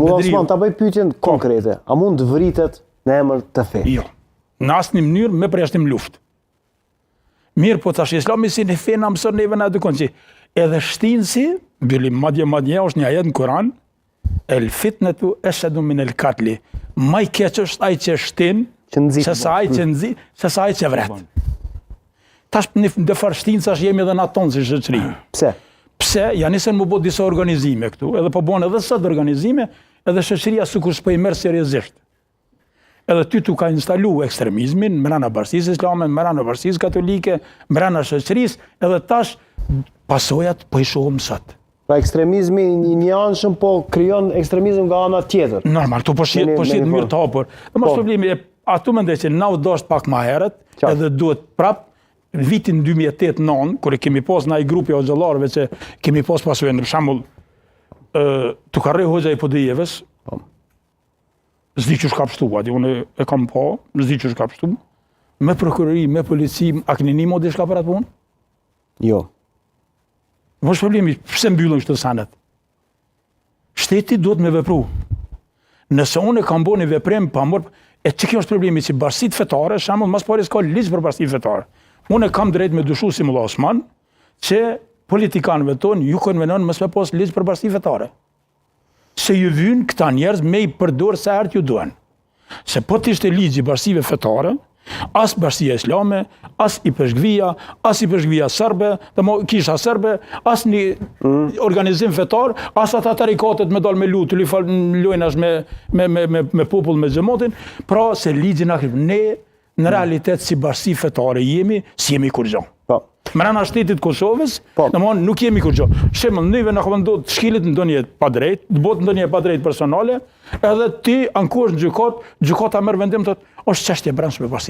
Mulla Osman, ta bëj pyetjen konkrete. A mund të vritet në emër të fe? Jo. Në asnjë mënyrë me përjashtim luftë. Mirë, po tash Islami si në fe na mëson neve na edukon që edhe shtinsi, mbyllim madje është një ajet në Kur'an, el fitnetu ashadu min el katli. Më i keq është ai që shtin, se sa ai që nxit, se sa ai që vret. Tash në far shtincash jemi edhe na tonë si shoqëri. Pse? Pse ja nisën më bë disa organizime këtu, edhe po bën edhe sot organizime, edhe shoqëria sikur s'po i merr seriozisht. Edhe ty tu ka instalu ekstremizmin, mbrana Bashkisë Islame, mbrana Bashkisë Katolike, mbrana shoqërisë, edhe tash pasojat po i shohim sot. Pra ekstremizmi një anshëm po krijon ekstremizëm nga ana tjetër. Normal, tu po shihet në mënyrë të hapur. Dhe mos problemi, atu mendoj që na u dosh pak më herët, edhe duhet prap vitin 2008-2009, kur kemi pas në ai grupi hoxhallarëve që kemi pas pasojë për shembull Tukarri Hoxha i Podijevës, zdi që shka pështu, ati unë e kam pa, zdi që shka pështu, me prokurori, me polici, a këni një modi shka për atë punë? Jo. Mos problemi, pëse mbyllën shtë sanet? Shteti duhet me vepru. Nëse unë e kam bo një veprim, pa mërë, e që kjo është problemi që bashkësit fetare, shamë, mas pari s'ka ligjë për bashkësit fetare. Unë e kam drejt me dushu si Mulla Osman, që politikanëve tonë ju konvenon mësë me pos ligjë për bashkësit fetare. Se ju vynë këta njerëz me i përdorë sa herë ju duan. Se po t'ishte ligji bashkësive fetare, as bashkësia islame, as i peshgvia, as i peshgvia serbe, kisha serbe, as një organizim fetar, as ata tarikatet me dal me lutë, lojnash me popull me xhamotin, pra se ligji na krip. Ne në realitet si bashkësi fetare jemi, si jemi kur gjë. Mrena shtetit Kosovës, nuk jemi kur gjë. Shembull, neve na ka ndodhur të shkilit ndonjë pa drejt, të bëhet ndonjë pa drejt personale, edhe ti ankohesh në gjykat, gjykata merr vendim thotë, është çështje brendshme bashkësisë.